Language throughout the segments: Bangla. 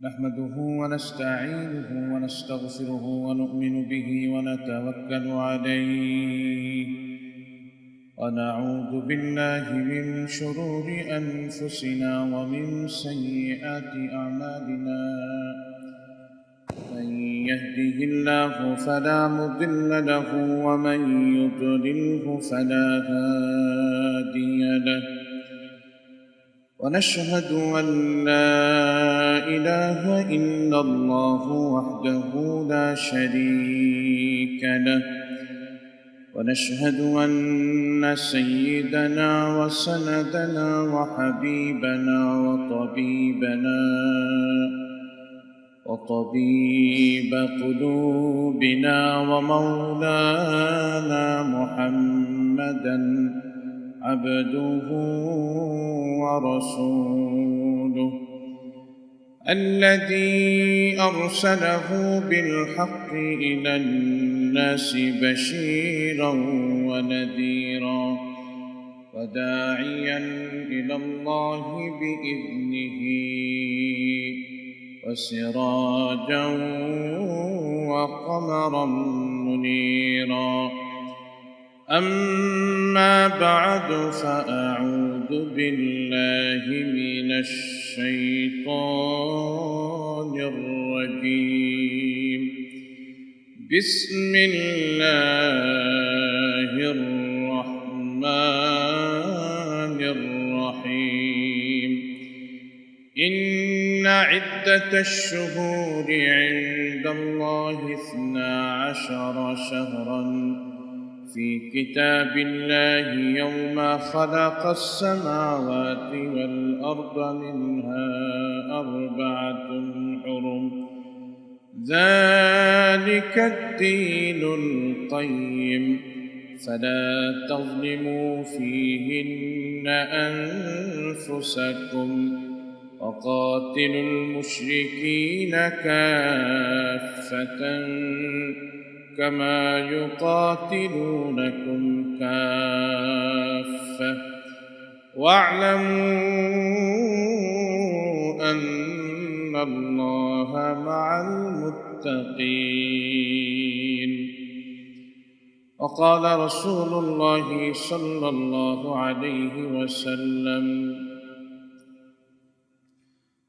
نحمده ونستعينه ونستغفره ونؤمن به ونتوكل عليه ونعوذ بالله من شرور أنفسنا ومن سيئات أعمالنا. من يهده الله فلا مضل له ومن يضلله فلا هادي له. ونشهد أن لا إله إلا الله وحده لا شريك له. ونشهد أن سيدنا وسندنا وحبيبنا وطبيب قلوبنا ومولانا محمدا عبده ورسوله الذي أرسله بالحق إلى الناس بشيرا ونذيرا وداعيا إلى الله بإذنه وسراجا وقمرا منيرا. أما بعد فأعوذ بالله من الشيطان الرجيم. بسم الله الرحمن الرحيم. إن عدة الشهور عند الله 12 شهرا في كتاب الله يوم خلق السماوات والأرض منها 4 حرم ذلك الدين القيم فلا تظلموا فيهن أنفسكم وقاتلوا المشركين كافة كما يقاتلونكم كافة واعلموا أن الله مع المتقين. وقال رسول الله صلى الله عليه وسلم: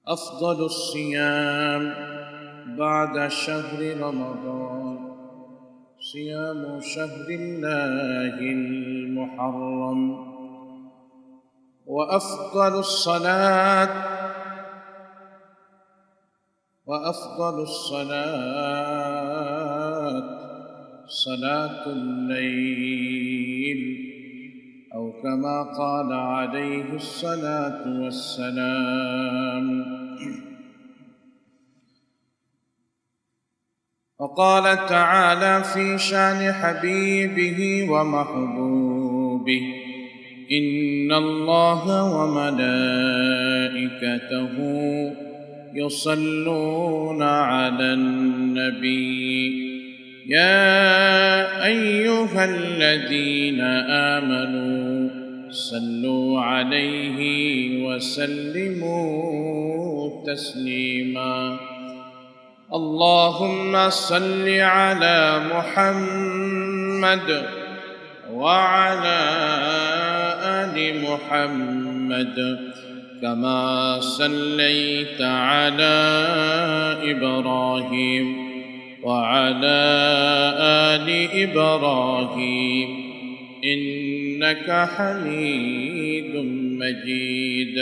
أفضل الصيام بعد شهر رمضان صيام شهر الله المحرم. وأفضل الصلاة صلاة الليل أو كما قال عليه الصلاة والسلام. وقال تعالى في شان حبيبه ومحبوبه: إن الله وملائكته يصلون على النبي يا أيها الذين آمنوا صلوا عليه وسلموا تسليما. اللهم صل على محمد وعلى آل محمد كما صليت على إبراهيم وعلى آل إبراهيم إنك حميد مجيد.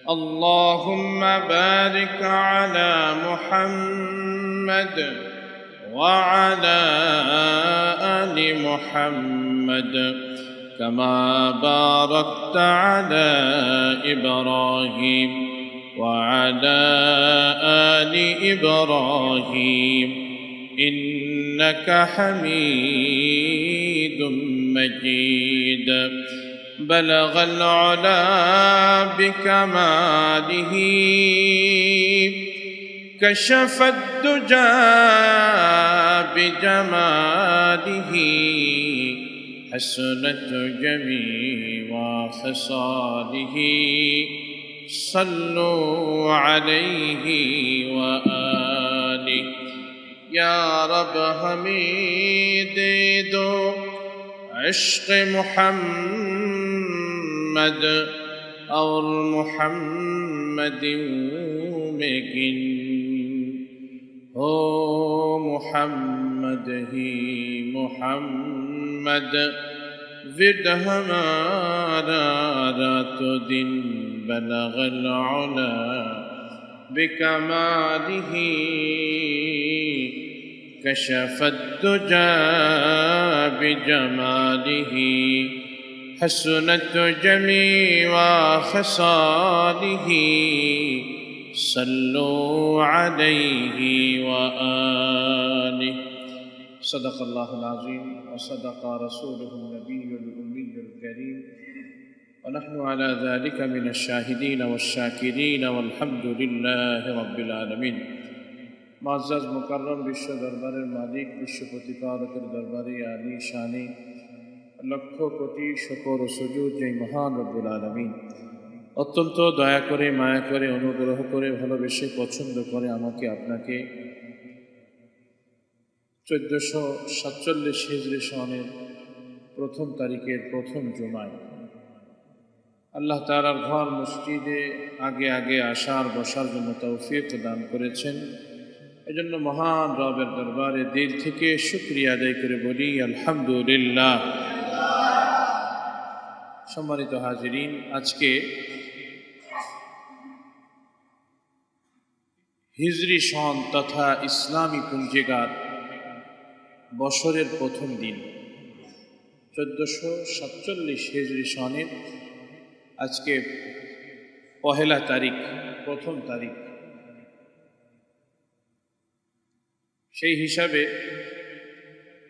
اللهم بارك على محمد وعلى آل محمد كما باركت على إبراهيم وعلى آل إبراهيم إنك حميد مجيد. بلغ العلا بكماله كشف الدجى بجماله حسنت جميع خصاله صلوا عليه وآله یا رب ہمیں دے دو عشق محمد اور محمد میں گن ہو محمد ہی محمد ورد ہمارا رات و دن بلغ العلا بکمالہ کشف الدجى بجماله حسنت جميع خصاله صلوا عليه وآله صدق الله العظيم وصدق رسوله النبي الأمي الكريم ونحن على ذلك من الشاهدين والشاكرين والحمد لله رب العالمين معزز مکرم বিশ্ব দরবারের মালিক বিশ্ব প্রতিপালকের দরবারে আলী শানে লক্ষ কোটি শুকর ও সুজুদ যেই মহান রব্বুল আলামিন অত্যন্ত দয়া করে মায়া করে অনুগ্রহ করে ভালোবেসে পছন্দ করে আমাকে আপনাকে 1447 হিজরি সনের প্রথম তারিখের প্রথম জুমায় আল্লাহ তাআলার ঘর মসজিদে আগে আগে আসার বসার জন্য তৌফিক দান করেছেন। এজন্য মহান রবের দরবারে দিল থেকে শুকরিয়া আদায় করে বলি আলহামদুলিল্লাহ। সম্মানিত হাজিরিন, আজকে হিজরি সন তথা ইসলামী পঞ্জিকার বছরের প্রথম দিন 1447 হিজরি সনের আজকে পহেলা তারিখ, প্রথম তারিখ। সেই হিসাবে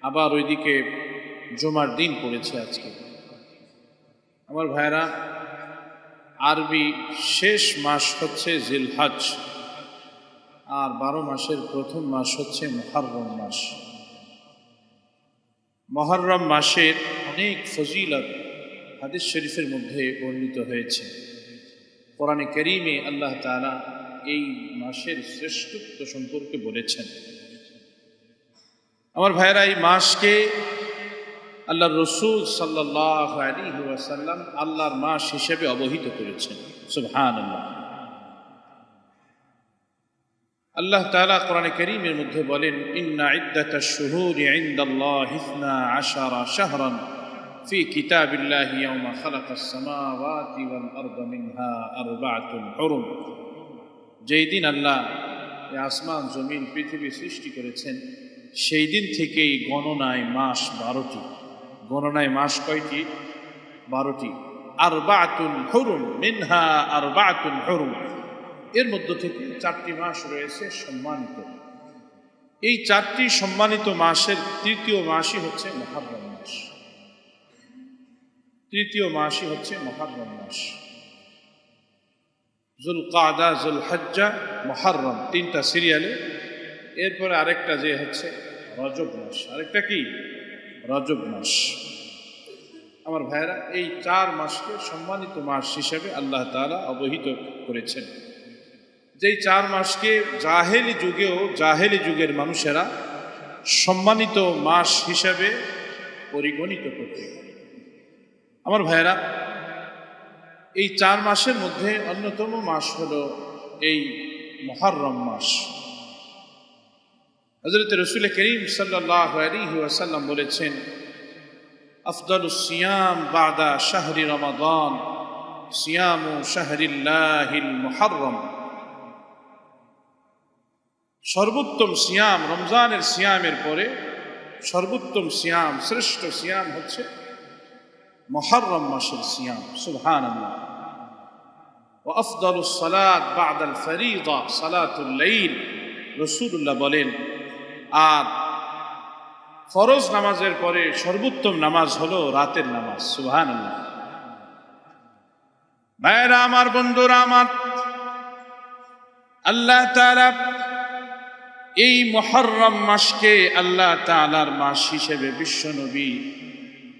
আবার ওইদিকে জুমার দিন পড়েছে আজকে। আমার ভাইরা, আরবি শেষ মাস হচ্ছে জিলহজ, আর 12 মাসের প্রথম মাস হচ্ছে মুহররম মাস। মুহররম মাসের অনেক ফজিলত হাদিস শরীফের মধ্যে বর্ণিত হয়েছে। কোরআনে কারীমে আল্লাহ তাআলা এই মাসের শ্রেষ্ঠত্ব সম্পর্কে বলেছেন। আমার ভাইরা, এই মাসকে আল্লাহর রাসূল সাল্লাল্লাহু আলাইহি ওয়াসাল্লাম আল্লাহর মাস হিসেবে অবহিত করেছেন। সুবহানাল্লাহ। আল্লাহ তাআলা কোরআনে কারীমের মধ্যে বলেন, ইন্না ইদ্দাতাশ শুহুরি ইনদাল্লাহি 12 শাহরান ফি কিতাবিল্লাহি ইয়াওমা খালাকাস সামাওয়াতি ওয়াল আরদা মিনহা আরবাআতুন হুরুম। যেই দিন আল্লাহ এই আসমান জমিন পৃথিবী সৃষ্টি করেছেন, সেই দিন থেকেই গণনায় মাস 12টি। গণনায় মাস কয়টি? 12টি। আরবাআতুন হুরুম মিনহা আরবাআতুন হুরুম, এর মধ্য থেকে 4টি মাস রয়েছে সম্মানিত। এই 4টি সম্মানিত মাসের তৃতীয় মাসই হচ্ছে মুহররম মাস। তৃতীয় মাসই হচ্ছে মুহররম মাস। যুলকাদা, যুলহজ্জা, মুহররম, 3টা সিরিয়ালে। এরপরে আরেকটা যে হচ্ছে রজব মাস। আরেকটা কি? রজব মাস। আমার ভাইয়েরা, এই 4 মাসকে সম্মানিত মাস হিসেবে আল্লাহ তাআলা অবহিত করেছেন। যেই 4 মাসকে জাহেলি যুগের মানুষেরা সম্মানিত মাস হিসেবে পরিগণিত করত। আমার ভাইয়েরা, এই 4 মাসের মধ্যে অন্যতম মাস হলো এই মুহররম মাস। হযরত রাসূল করিম সাল্লাল্লাহু আলাইহি ওয়াসাল্লাম বলেছেন, আফদালুস সিয়াম বাদা শাহরি রমাদান সিয়ামু শাহরিল্লাহিল মুহররম। সর্বোত্তম সিয়াম, রমজানের সিয়ামের পরে সর্বোত্তম সিয়াম, শ্রেষ্ঠ সিয়াম হচ্ছে মুহররম মাসের সিয়াম। সুবহানাল্লাহ। ওয়া আফদালুস সালাত বাদাল ফরিদা সালাতুল লাইল। রাসূলুল্লাহ বলেন, আর ফরজ নামাজের পরে সর্বোত্তম নামাজ হলো রাতের নামাজ। সুবহানাল্লাহ। ভাইরা আমার, বন্ধুরা আমার, আল্লাহ তাআলা এই মুহররম মাসকে আল্লাহ তাআলার মাস হিসেবে, বিশ্বনবী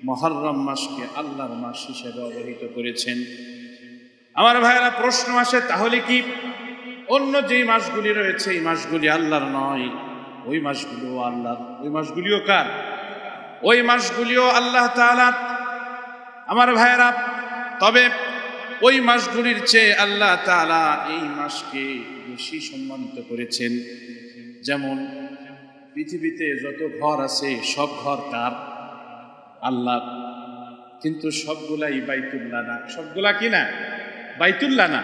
মুহররম মাসকে আল্লাহর মাস হিসেবে অবহিত করেছেন। আমার ভাইয়েরা, প্রশ্ন আসে, তাহলে কি অন্য যেই মাসগুলি রয়েছে এই মাসগুলি আল্লাহর নয়? ওই মাসগুলো আল্লাহর। ওই মাসগুলিও কার? ওই মাসগুলিও আল্লাহ তাআলার। আমার ভাইয়েরা, তবে ওই মাসগুলির চেয়ে আল্লাহ তাআলা এই মাসকে বেশি সম্মানিত করেছেন। যেমন পৃথিবীতে যত ঘর আছে সব ঘর কার? আল্লাহর। কিন্তু সবগুলাই বাইতুল্লাহ না। সবগুলা কি না? বাইতুল্লাহ না।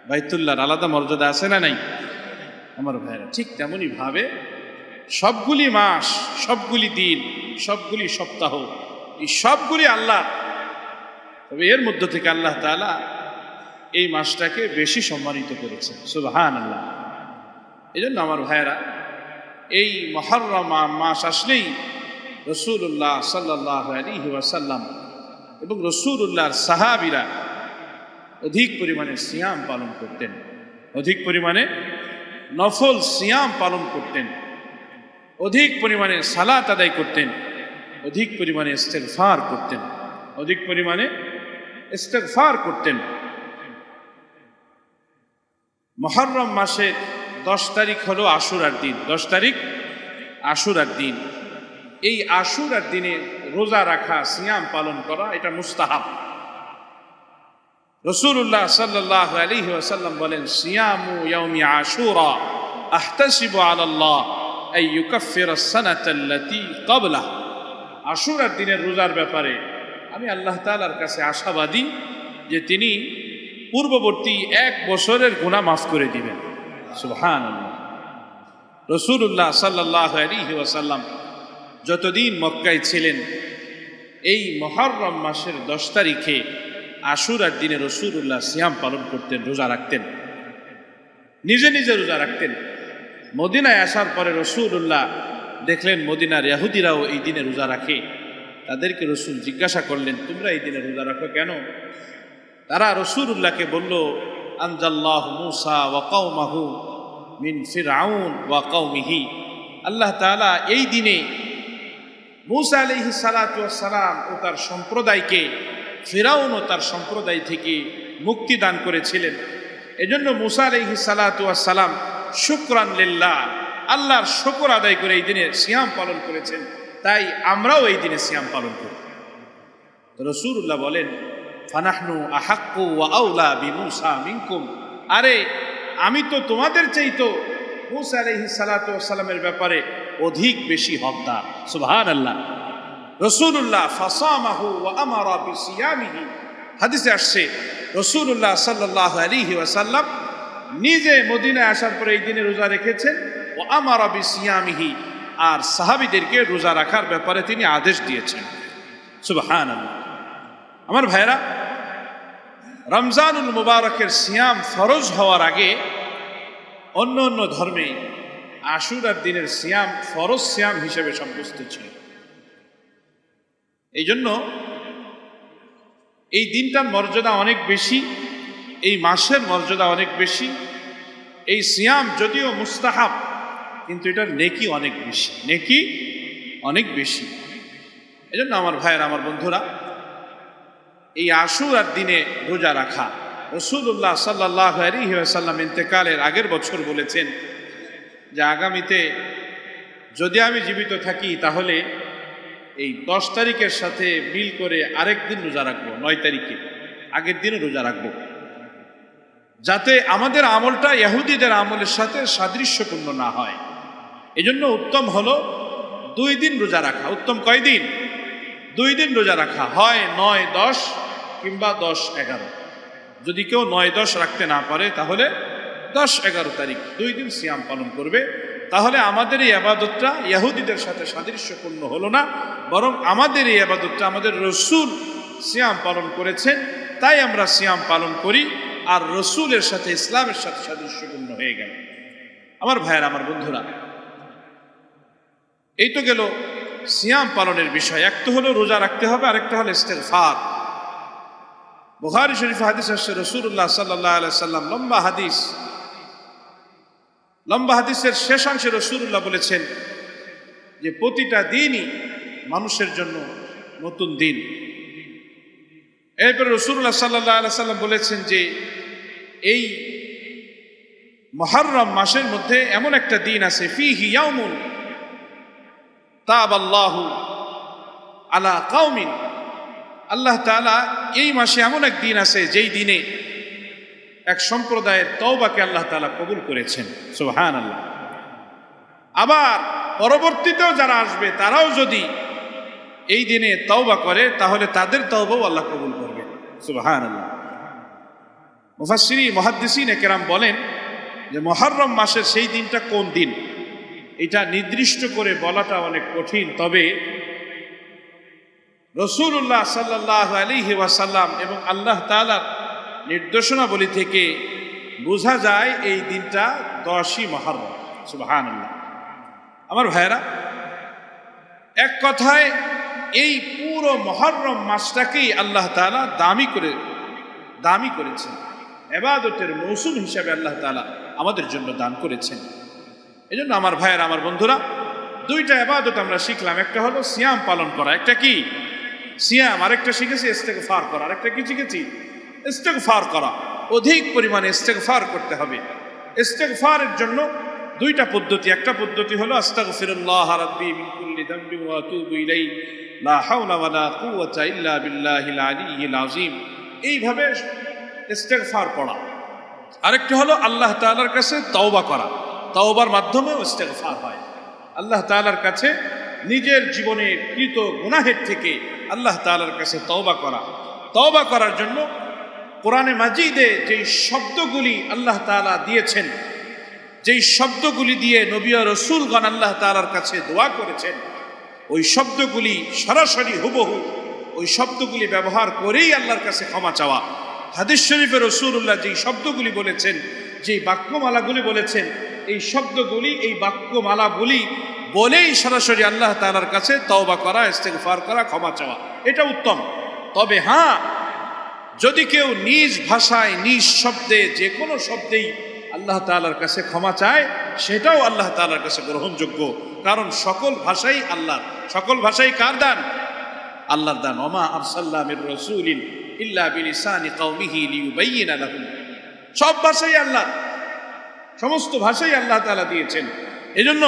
বাইতুল্লাহর আলাদা মর্যাদা আছে না নাই? আমার ভাইরা, ঠিক তেমনই ভাবে সবগুলি মাস, সবগুলি দিন, সবগুলি সপ্তাহ, এই সবগুলি আল্লাহ। তবে এর মধ্য থেকে আল্লাহ তাআলা এই মাসটাকে বেশি সম্মানিত করেছেন। সুবহানাল্লাহ। এই জন্য আমার ভাইরা, এই মুহররম মাস আসলেই রাসূলুল্লাহ সাল্লাল্লাহু আলাইহি ওয়াসাল্লাম এবং রাসূলুল্লাহর সাহাবীরা অধিক পরিমাণে সিয়াম পালন করতেন, অধিক পরিমাণে নফল সিয়াম পালন করতেন, অধিক পরিমাণে সালাত আদায় করতেন, অধিক পরিমাণে ইস্তেগফার করতেন, অধিক পরিমাণে ইস্তেগফার করতেন। মুহররম মাসের 10 তারিখ হলো আশুরার দিন। 10 তারিখ আশুরার দিন। এই আশুরার দিনে রোজা রাখা, সিয়াম পালন করা এটা মুস্তাহাব। রাসূলুল্লাহ সাল্লাল্লাহু আলাইহি ওয়াসাল্লাম বলেন, সিয়ামু ইয়াউমি আশুরা আহতাসিবু আলাল্লাহ আন ইউকাফিরা আস-সানাতা আল্লাতী ক্বাবলাহ। আশুরার দিনের রোজার ব্যাপারে আমি আল্লাহ তাআলার কাছে আশাবাদী যে তিনি পূর্ববর্তী 1 বছরের গুনাহ মাফ করে দিবেন। সুবহানাল্লাহ। রাসূলুল্লাহ সাল্লাল্লাহু আলাইহি ওয়াসাল্লাম যতদিন মক্কায় ছিলেন, এই মুহররম মাসের 10 তারিখে আশুরার দিনে রাসূলুল্লাহ সিয়াম পালন করতেন, রোজা রাখতেন, নিজে নিজে রোজা রাখতেন। মদিনায় আসার পরে রাসূলুল্লাহ দেখলেন মদিনার ইহুদিরাও এই দিনে রোজা রাখে। তাদেরকে রাসূল জিজ্ঞাসা করলেন, তোমরা এই দিনে রোজা রাখো কেন? তারা রাসূলুল্লাহকে বলল, আনজাল্লাহু মূসা ওয়া কওমাহু মিন ফিরআউন ওয়া কওমিহি। আল্লাহ তাআলা এই দিনে মূসা আলাইহিস সালাতু ওয়াস সালাম ও তার সম্প্রদায়কে ফিরআউন ও তার সম্প্রদায় থেকে মুক্তি দান করেছিলেন। এজন্য মূসা আলাইহিস সালাতু ওয়াস সালাম শুকরান লিল্লাহ, আল্লাহর শুকর আদায় করে এই দিনে সিয়াম পালন করেছেন। তাই আমরাও এই দিনে সিয়াম পালন করি। রাসূলুল্লাহ বলেন, ফানাহনু আহাক্কু ওয়া আওলা বিমূসা মিনকুম। আরে আমি তো তোমাদের চাইতো মূসা আলাইহিস সালাতু ওয়াস সালামের ব্যাপারে অধিক বেশি হকদার। সুবহানাল্লাহ। রাসূলুল্লাহ ফাসামাহু ওয়া আমারা বিসিয়ামিহি। হাদিসে আসছে রাসূলুল্লাহ সাল্লাল্লাহু আলাইহি ওয়াসাল্লাম নিজে মদিনায় আসার পরে এই দিনে রোজা রেখেছেন। ওয়া আমারা বিসিয়ামিহি, আর সাহাবীদেরকে রোজা রাখার ব্যাপারে তিনি আদেশ দিয়েছেন। সুবহানাল্লাহ। আমার ভাইরা, রমজানুল মুবারকের সিয়াম ফরজ হওয়ার আগে অন্য অন্য ধর্মে আশুরার দিনের সিয়াম ফরজ সিয়াম হিসেবে সাব্যস্ত ছিল। এই জন্য এই দিনটার মর্যাদা অনেক বেশি, এই মাসের মর্যাদা অনেক বেশি। এই সিয়াম যদিও মুস্তাহাব, কিন্তু এটার নেকি অনেক বেশি, নেকি অনেক বেশি। এই জন্য আমার ভাইয়েরা, আমার বন্ধুরা, এই আশুরার দিনে রোজা রাখা, রাসূলুল্লাহ সাল্লাল্লাহু আলাইহি ওয়াসাল্লাম ইন্তেকালের আগের বছর বলেছেন যে আগামীতে যদি আমি জীবিত থাকি তাহলে এই 10 তারিখের সাথে মিল করে আরেক দিন রোজা রাখবো, 9 তারিখে, আগের দিনে রোজা রাখবো, যাতে আমাদের আমলটা ইহুদিদের আমলের সাথে সাদৃশ্যপূর্ণ না হয়। এজন্য উত্তম হলো 2 দিন রোজা রাখা। উত্তম কয় দিন? 2 দিন রোজা রাখা, হয় 9, 10 কিংবা 10, 11। যদি কেউ 9, 10 রাখতে না পারে তাহলে 10, 11 তারিখ 2 দিন সিয়াম পালন করবে। তাহলে আমাদের এই ইবাদতটা ইহুদিদের সাথে সাদৃশ্যপূর্ণ হলো না, বরং আমাদের এই ইবাদতটা আমাদের রাসূল সিয়াম পালন করেছেন, তাই আমরা সিয়াম পালন করি, আর রাসূলের সাথে ইসলামের সাথে সাদৃশ্যপূর্ণ হয়ে গেল। আমার ভাইয়েরা, আমার বন্ধুরা, এই তো গেল সিয়াম পালনের বিষয়। এক তো হলো রোজা রাখতে হবে, আরেকটা হলো ইস্তেগফার। বুখারী শরীফে হাদিস আসছে, রাসূলুল্লাহ সাল্লাল্লাহু আলাইহি সাল্লাম লম্বা হাদিসের শেষাংশে রাসূলুল্লাহ বলেছেন যে প্রতিটা দিনই মানুষের জন্য নতুন দিন। এরপরে রাসূলুল্লাহ সাল্লাল্লাহু আলাইহি সাল্লাম বলেছেন যে এই মুহররম মাসের মধ্যে এমন একটা দিন আছে, ফিহি ইয়াউমুন তাবাল্লাহু আলা কওমিন, আল্লাহ তাআলা এই মাসে এমন এক দিন আছে যেই দিনে এক সম্প্রদায়ের তওবাকে আল্লাহ তাআলা কবুল করেছেন। সুবহানাল্লাহ। আবার পরবর্তীতেও যারা আসবে তারাও যদি এই দিনে তওবা করে তাহলে তাদের তওবাও আল্লাহ কবুল করবেন। সুবহানাল্লাহ। মুফাসসিরিন মুহাদ্দিসিন কেরাম বলেন যে মুহররম মাসের সেই দিনটা কোন দিন এটা নির্দিষ্ট করে বলাটা অনেক কঠিন, তবে রাসূলুল্লাহ সাল্লাল্লাহু আলাইহি ওয়াসাল্লাম এবং আল্লাহ তাআলার নির্দেশনাবলী থেকে বোঝা যায় এই দিনটা 10ই মুহররম। সুবহানাল্লাহ। আমার ভাইয়েরা, এক কথায় এই পুরো মুহররম মাসটাকেই আল্লাহ তাআলা দামি করেছেন, ইবাদতের মৌসুম হিসাবে আল্লাহ তাআলা আমাদের জন্য দান করেছেন। এই জন্য আমার ভাইয়েরা, আমার বন্ধুরা, দুইটা ইবাদত আমরা শিখলাম। একটা হলো সিয়াম পালন করা, একটা কি সিয়াম, আরেকটা শিখেছি ইস্তেগফার করা। আরেকটা কি শিখেছি? ইস্তেগফার করা। অধিক পরিমাণে ইস্তেগফার করতে হবে। ইস্তেগফারের জন্য দুইটা পদ্ধতি। একটা পদ্ধতি হলো আস্তাগফিরুল্লাহ রাব্বি মিন কুল্লি যামবিন ওয়া আতুবু ইলাইহি লা হাওলা ওয়ালা কুওয়াতা ইল্লা বিল্লাহিল আলিয়্যিল আযীম, এইভাবে ইস্তেগফার পড়া। আরেকটা হলো আল্লাহ তাআলার কাছে তওবা করা। তওবার মাধ্যমে ইস্তেগফার হয়। আল্লাহ তাআলার কাছে নিজের জীবনের কৃত গুনাহের থেকে আল্লাহ তাআলার কাছে তওবা করা। তওবা করার জন্য কোরআনে মাজিদে যেই শব্দগুলি আল্লাহ তাআলা দিয়েছেন, যেই শব্দগুলি দিয়ে নবী ও রাসূলগণ আল্লাহ তাআলার কাছে দোয়া করেছেন, ওই শব্দগুলি সরাসরি হুবহু ওই শব্দগুলি ব্যবহার করেই আল্লাহর কাছে ক্ষমা চাওয়া। হাদিস শরীফে রাসূলুল্লাহ যেই শব্দগুলি বলেছেন, যেই বাক্যমালাগুলি বলেছেন, এই শব্দগুলি, এই বাক্যমালাগুলি বলেই সরাসরি আল্লাহ তাআলার কাছে তওবা করা, ইস্তেগফার করা, ক্ষমা চাওয়া, এটা উত্তম। তবে হ্যাঁ, যদি কেউ নিজ ভাষায়, নিজ শব্দে, যে কোনো শব্দেই আল্লাহ তাআলার কাছে ক্ষমা চায়, সেটাও আল্লাহ তাআলার কাছে গ্রহণযোগ্য। কারণ সকল ভাষাই আল্লাহর। সকল ভাষাই কার দান? আল্লাহর দান। ওমা আরসালনা মির রাসূলিন ইল্লা বিলিসানি কওমিহি লিয়ুবাইয়িনা লাহুম। সব ভাষাই আল্লাহ, সমস্ত ভাষাই আল্লাহ তাআলা দিয়েছেন। এজন্য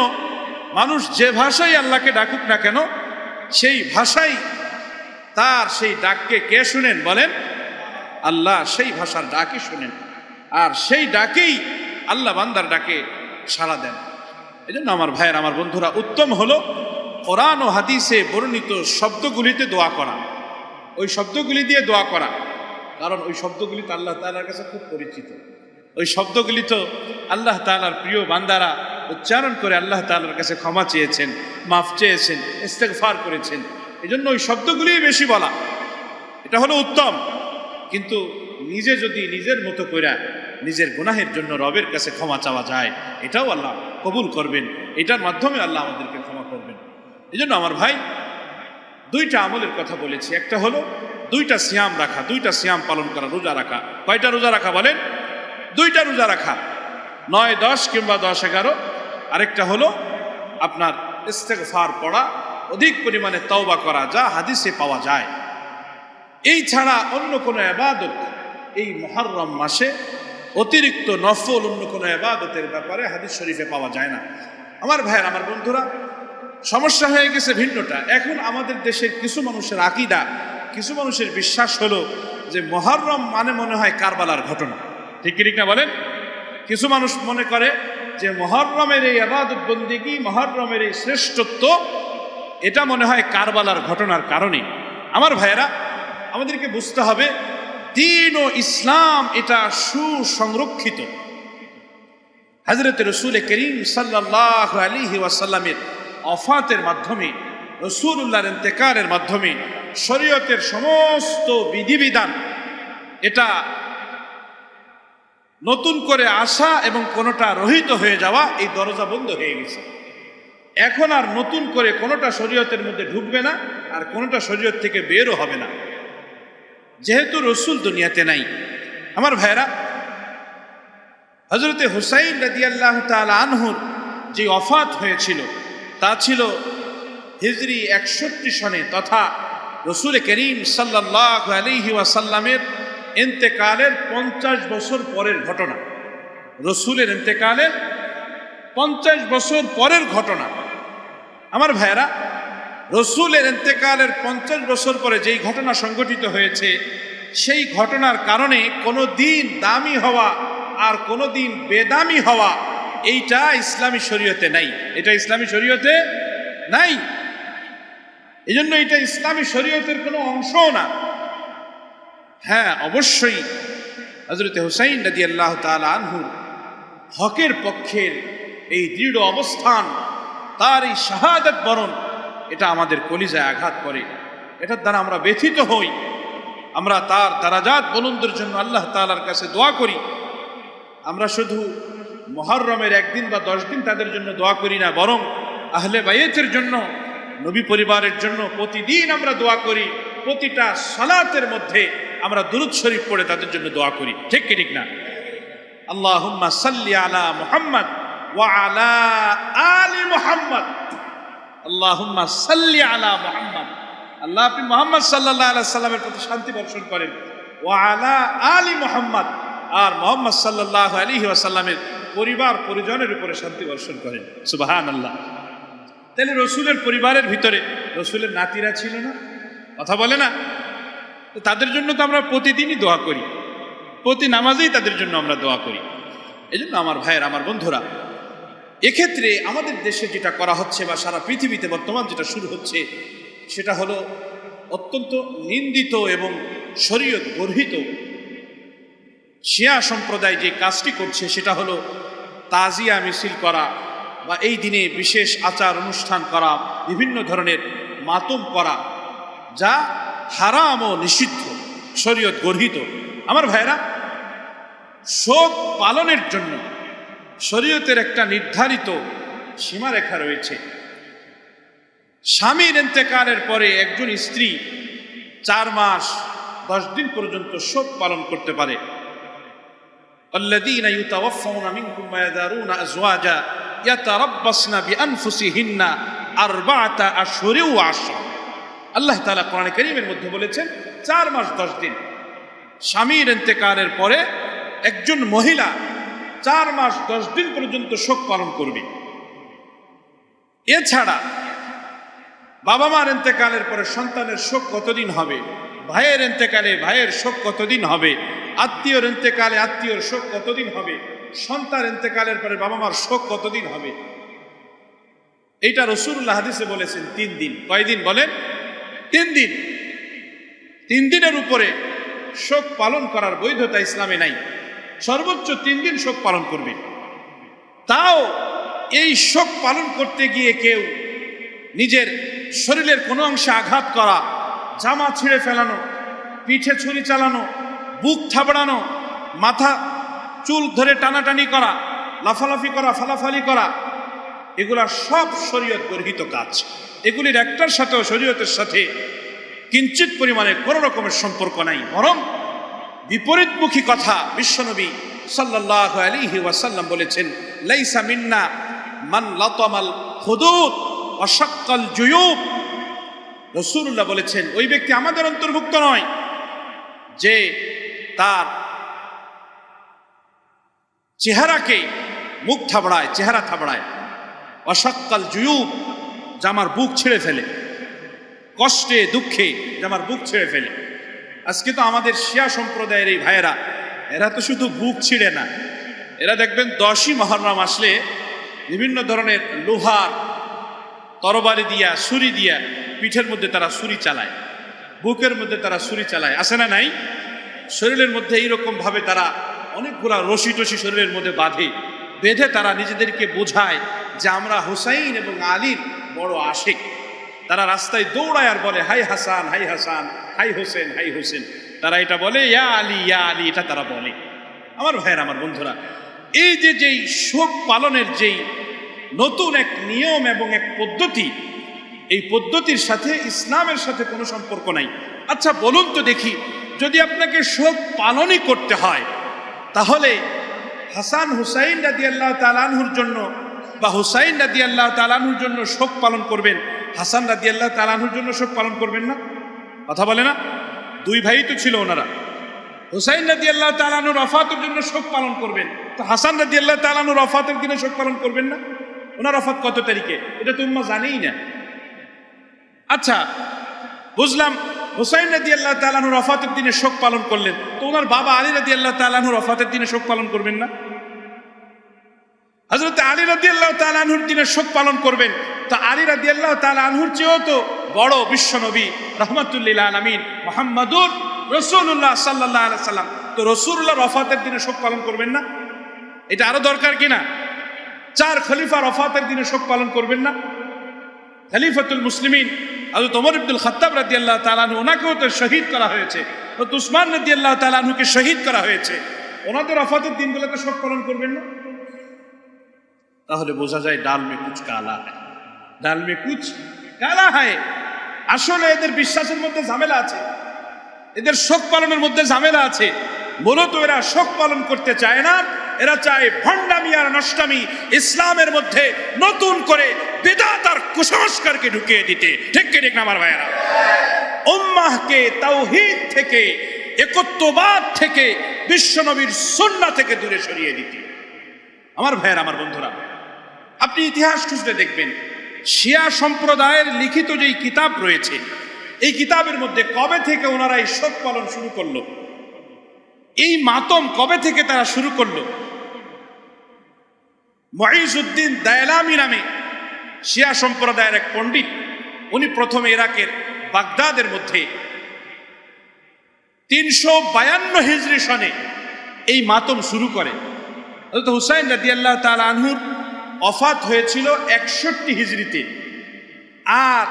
মানুষ যে ভাষায় আল্লাহকে ডাকুক না কেন, সেই ভাষাই তার সেই ডাককে কে শুনেন? বলেন আল্লাহ। সেই ভাষার ডাকই শুনেন, আর সেই ডাকেই আল্লাহ বান্দার ডাকে সাড়া দেন। এজন্য আমার ভাইয়ের, আমার বন্ধুরা, উত্তম হলো কোরআন ও হাদিসে বর্ণিত শব্দগুলিতে দোয়া করা, ওই শব্দগুলি দিয়ে দোয়া করা। কারণ ওই শব্দগুলি তো আল্লাহ তাআলার কাছে খুব পরিচিত। ওই শব্দগুলি তো আল্লাহ তাআলার প্রিয় বান্দারা উচ্চারণ করে আল্লাহ তাআলার কাছে ক্ষমা চেয়েছেন, মাফ চেয়েছেন, ইস্তেগফার করেছেন। এই জন্য ওই শব্দগুলি বেশি বলা, এটা হলো উত্তম। কিন্তু নিজে যদি নিজের মতো করে নিজের গুনাহের জন্য রবের কাছে ক্ষমা চাওয়া যায়, এটাও আল্লাহ কবুল করবেন। এটার মাধ্যমে আল্লাহ আমাদেরকে ক্ষমা করবেন। এই জন্য আমার ভাই, দুইটা আমলের কথা বলেছি। একটা হলো দুইটা সিয়াম রাখা, দুইটা সিয়াম পালন করা, রোজা রাখা। কয়টা রোজা রাখা বলেন? দুইটা রোজা রাখা, 9, 10 কিংবা 10, 11। আরেকটা হলো আপনার ইস্তেগফার পড়া, অধিক পরিমাণে তওবা করা, যা হাদিসে পাওয়া যায়। এই ছাড়া অন্য কোনো ইবাদত এই মুহররম মাসে অতিরিক্ত নফল অন্য কোনো ইবাদতের ব্যাপারে হাদিস শরীফে পাওয়া যায় না। আমার ভাইয়ের, আমার বন্ধুরা, সমস্যা হয়ে গেছে ভিন্নটা। এখন আমাদের দেশের কিছু মানুষের আকীদা, কিছু মানুষের বিশ্বাস হলো যে মুহররম মানে মনে হয় কারবালার ঘটনা। ঠিক কি ঠিক না বলেন? কিছু মানুষ মনে করে যে মুহররমের এই ইবাদত বন্দেগী, মুহররমের এই শ্রেষ্ঠত্ব, এটা মনে হয় কারবালার ঘটনার কারণে। আমার ভাইয়েরা, আমাদেরকে বুঝতে হবে দ্বীন ও ইসলাম এটা সুসংরক্ষিত। হযরত রাসূল করিম সাল্লাল্লাহু আলাইহি ওয়াসাল্লামের ওফাতের মাধ্যমে, রাসূলুল্লাহর ইন্তেকালের মাধ্যমে শরীয়তের সমস্ত বিধিবিধান এটা নতুন করে আসা এবং কোনোটা রহিত হয়ে যাওয়া, এই দরজা বন্ধ হয়ে গেছে। এখন আর নতুন করে কোনোটা শরীয়তের মধ্যে ঢুকবে না, আর কোনোটা শরীয়ত থেকে বেরও হবে না, যেহেতু রাসূল দুনিয়াতে নাই। আমার ভাইরা, হযরতে হুসাইন রাদিয়াল্লাহু তাআলা আনহুর যে ওফাত হয়েছিল তা ছিল হিজরি 61 সনে তথা রসুল করিম সাল্লাল্লাহু আলাইহি ওয়াসাল্লামের ইন্তেকালের 50 বছর পরের ঘটনা। রসুলের ইন্তেকালের 50 বছর পরের ঘটনা। আমার ভাইয়েরা, রসুলের ইন্তেকালের 50 বছর পরে যেই ঘটনা সংঘটিত হয়েছে, সেই ঘটনার কারণে কোনো দিন দামি হওয়া আর কোনো দিন বেদামি হওয়া এইটা ইসলামী শরীয়তে নাই। এটা ইসলামী শরীয়তে নাই। এই জন্য এটা ইসলামী শরীয়তের কোনো অংশও না। হ্যাঁ, অবশ্যই হযরত হুসাইন রাদিয়াল্লাহু তাআলা আনহু হকের পক্ষের এই দৃঢ় অবস্থান, তার এই শাহাদাত বরণ, এটা আমাদের কলিজায় আঘাত করে। এটার দ্বারা আমরা ব্যথিত হই। আমরা তার দারাজাত বুলন্দের জন্য আল্লাহ তাআলার কাছে দোয়া করি। আমরা শুধু মুহররমের একদিন বা 10 দিন তাদের জন্য দোয়া করি না, বরং আহলে বাইতের জন্য, নবী পরিবারের জন্য প্রতিদিন আমরা দোয়া করি। প্রতিটা সালাতের মধ্যে আমরা দুরূদ শরীফ পড়ে তাদের জন্য দোয়া করি। ঠিক কি ঠিক না? আল্লাহুম্মা সাল্লি আলা মুহাম্মদ ওয়া আলা আলি মুহাম্মদ। আল্লাহুম্মা সাল্লি আলা মুহাম্মদ, আল্লাহ আপনি মুহাম্মদ সাল্লাল্লাহু আলাইহি সাল্লামের প্রতি শান্তি বর্ষণ করেন। ওয়া আলা আলি মুহাম্মদ, আর মুহাম্মদ সাল্লাল্লাহু আলাইহি ওয়াসাল্লামের পরিবার পরিজনের উপরে শান্তি বর্ষণ করেন। সুবহানাল্লাহ। তাহলে রসুলের পরিবারের ভিতরে রসুলের নাতিরা ছিল না? কথা বলে না? তাদের জন্য তো আমরা প্রতিদিনই দোয়া করি, প্রতি নামাজেই তাদের জন্য আমরা দোয়া করি। এই জন্য আমার ভাইয়ের, আমার বন্ধুরা, এক্ষেত্রে আমাদের দেশে যেটা করা হচ্ছে বা সারা পৃথিবীতে বর্তমান যেটা শুরু হচ্ছে, সেটা হলো অত্যন্ত নিন্দিত এবং শরীয়ত গর্হিত। শিয়া সম্প্রদায় যে কাজটি করছে সেটা হলো তাজিয়া মিছিল করা বা এই দিনে বিশেষ আচার অনুষ্ঠান করা, বিভিন্ন ধরনের মাতম করা, যা হারাম ও নিষিদ্ধ, শরীয়ত গর্হিত। আমার ভাইরা, শোক পালনের জন্য শরীয়তের একটা নির্ধারিত সীমারেখা রয়েছে। স্বামীর ইন্তেকালের পরে একজন স্ত্রী 4 মাস 10 দিন পর্যন্ত শোক পালন করতে পারে। الذين يتوفون منكم ويذرون أزواجا يتربصن بأنفسهن 4 أشهر وعشرا। আল্লাহ তাআলা কোরআনে কারীমের মধ্যে বলেছেন 4 মাস 10 দিন। স্বামীর ইন্তেকালের পরে একজন মহিলা 4 মাস 10 দিন পর্যন্ত শোক পালন করবে। এছাড়া বাবা মার ইন্তেকালের পরে সন্তানের শোক কতদিন হবে, ভাইয়ের ইন্তেকালে ভাইয়ের শোক কতদিন হবে, আত্মীয়র ইন্তেকালে আত্মীয়র শোক কতদিন হবে, সন্তান ইন্তেকালের পরে বাবা মার শোক কতদিন হবে, এইটা রাসূলুল্লাহ হাদিসে বলেছেন 3 দিন। কয়দিন বলেন? 3 দিন। 3 দিনের উপরে শোক পালন করার বৈধতা ইসলামে নাই। সর্বোচ্চ 3 দিন শোক পালন করবে। তাও এই শোক পালন করতে গিয়ে কেউ নিজের শরীরের কোনো অংশে আঘাত করা, জামা ছিঁড়ে ফেলানো, পিঠে ছুরি চালানো, বুক থাবড়ানো, মাথা চুল ধরে টানাটানি করা, লাফালাফি করা, ফালাফালি করা, এগুলা সব শরীয়ত গর্হিত কাজ। এগুলির একটার সাথেও শরীয়তের সাথে কিঞ্চিত পরিমাণে কোনো রকমের সম্পর্ক নাই, বরং বিপরীতমুখী কথা। বিশ্বনবী সাল্লাল্লাহু আলাইহি ওয়াসাল্লাম বলেছেন, লাইসা মিন্না মান লাতামাল হুদুদ ওয়া শাক্কাল জুয়ুব। রাসূলুল্লাহ বলেছেন, ওই ব্যক্তি আমাদের অন্তর্ভুক্ত নয় যে তার চেহারাকে মুখ থাবড়ায়, চেহারা থাবড়ায়, ওয়া শাক্কাল জুয়ুব, জামার বুক ছেড়ে ফেলে, কষ্টে দুঃখে জামার বুক ছেড়ে ফেলে। আজকে তো আমাদের শিয়া সম্প্রদায়ের এই ভাইয়েরা, এরা তো শুধু বুক ছিঁড়ে না, এরা দেখবেন 10ই মুহররম আসলে বিভিন্ন ধরনের লোহার তরবারি দিয়া, ছুরি দিয়া পিঠের মধ্যে তারা ছুরি চালায়, বুকের মধ্যে তারা ছুরি চালায়, আছে না নাই? শরীরের মধ্যে এইরকম ভাবে তারা অনেকগুলা রশি টসি শরীরের মধ্যে বেঁধে তারা নিজেদেরকে বোঝায় যে আমরা হুসাইন এবং আলীর বড় আশিক। তারা রাস্তায় দৌড়ায় আর বলে, হাই হাসান, হাই হাসান, হাই হোসেন, হাই হোসেন। তারা এটা বলে, ইয়া আলী, ইয়া আলী, এটা তারা বলে। আমার ভাইয়ের, আমার বন্ধুরা, এই যে যেই শোক পালনের যেই নতুন এক নিয়ম এবং এক পদ্ধতি, এই পদ্ধতির সাথে ইসলামের সাথে কোনো সম্পর্ক নাই। আচ্ছা বলুন তো দেখি, যদি আপনাকে শোক পালনই করতে হয়, তাহলে হাসান হুসাইন রাদিয়াল্লাহু তাআলা আনহুর জন্য বা হুসাইন রাদিয়াল্লাহু তাআলা আনহুর জন্য শোক পালন করবেন, হাসান রাদিয়াল্লাহু তাআলা আনহুর জন্য শোক পালন করবেন না? কথা বলে না? দুই ভাই তো ছিল ওনারা। হুসাইন রাদিয়াল্লাহু তাআলা আনহুর ওয়াফাতের জন্য শোক পালন করবেন, তো হাসান রাদিয়াল্লাহু তাআলা আনহুর ওয়াফাতের দিনে শোক পালন করবেন না? ওনার ওয়াফাত কত তারিখে এটা তো উম্মাহ জানেই না। আচ্ছা বুঝলাম, হুসাইন রাদিয়াল্লাহু তাআলা আনহুর ওয়াফাতের দিনে শোক পালন করলেন, তো ওনার বাবা আলী রাদিয়াল্লাহু তাআলা আনহুর ওয়াফাতের দিনে শোক পালন করবেন না? হযরত আলী রাদিয়াল্লাহু তাআলা আনহুর দিনে শোক পালন করবেন, তো আলী রাদিয়াল্লাহু তাআলা আনহুর চেয়েও তো বড় বিশ্বনবী রাহমাতুল লিল আলামিন মুহাম্মাদুর রাসূলুল্লাহ সাল্লাল্লাহু আলাইহি সাল্লাম, তো রাসূলুল্লাহর ওয়াফাতের দিনে শোক পালন করবেন না? এটা আরো দরকার কিনা? চার খলিফার ওয়াফাতের দিনে শোক পালন করবেন না? খলিফাতুল মুসলিমিন হযরত ওমর ইবনুল খাত্তাব রাদিয়াল্লাহু তাআলা আনহু, ওনাকেও তো শহীদ করা হয়েছে, হযরত উসমান রাদিয়াল্লাহু তাআলা আনহুকে শহীদ করা হয়েছে, ওনাদের ওয়াফাতের দিনগুলোতে শোক পালন করবেন না? তাহলে বোঝা যায় ডাল মে কুছ কালা হয়, ডাল মে কুছ কালা হয়। আসলে এদের বিশ্বাসের মধ্যে ঝামেলা আছে, এদের শোক পালনের মধ্যে ঝামেলা আছে। মূলত এরা শোক পালন করতে চায় না, এরা চায় ভণ্ডামি আর নষ্টামি ইসলামের মধ্যে নতুন করে বিদআত আর কুসংস্কারকে ঢুকিয়ে দিতে। ঠিক কি ঠিক না আমার ভাইয়েরা? উম্মাহকে তাওহীদ থেকে, একত্ববাদ থেকে, বিশ্বনবীর সুন্নাহ থেকে দূরে সরিয়ে দিতে। আমার ভাইয়েরা, আমার বন্ধুরা, আপনি ইতিহাস খুঁজলে দেখবেন শিয়া সম্প্রদায়ের লিখিত যেই কিতাব রয়েছে, এই কিতাবের মধ্যে কবে থেকে ওনারা এই শোক পালন শুরু করলো, এই মাতম কবে থেকে তারা শুরু করলো। মুঈজউদ্দিন দায়লামি নামে শিয়া সম্প্রদায়ের এক পণ্ডিত, উনি প্রথমে ইরাকের বাগদাদের মধ্যে 352 হিজরি সনে এই মাতম শুরু করে। হযরত হুসাইন রাদিয়াল্লাহু তাআলা আনহুর ওয়াফাত হয়েছিল 61 হিজরিতে, আর